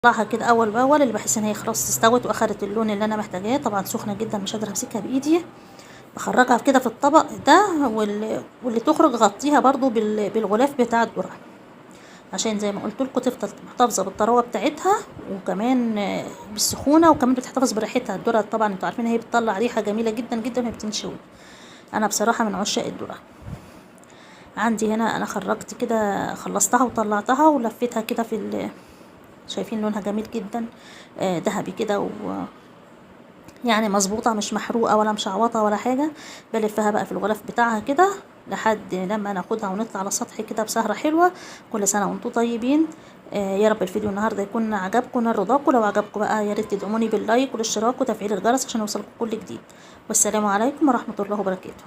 بطلعها كده اول باول اللي بحس ان هي خلاص استوت واخدت اللون اللي انا محتاجاه. طبعا سخنه جدا مش قادره امسكها بايدي. بخرجها كده في الطبق ده، واللي تخرج غطيها برضو بالغلاف بتاع الذره، عشان زي ما قلت لكم تفضل محتفظه بالطراوه بتاعتها، وكمان بالسخونه، وكمان بتحتفظ بريحتها. الذره طبعا انتوا عارفين هي بتطلع ريحه جميله جدا جدا وهي بتنشوي. انا بصراحه من عشاق الذره. عندي هنا انا خرجت كده، خلصتها وطلعتها ولفيتها كده شايفين لونها جميل جدا، ذهبي كده، يعني مظبوطه، مش محروقه ولا مشعوطه ولا حاجه. بلفها بقى في الغلاف بتاعها كده لحد لما ناخدها ونطلع على السطح كده بسهره حلوه. كل سنه وانتم طيبين. يا رب الفيديو النهارده يكون عجبكم نال رضاكم. لو عجبكم بقى يا ريت تدعموني باللايك والاشتراك وتفعيل الجرس عشان يوصلكم كل جديد. والسلام عليكم ورحمه الله وبركاته.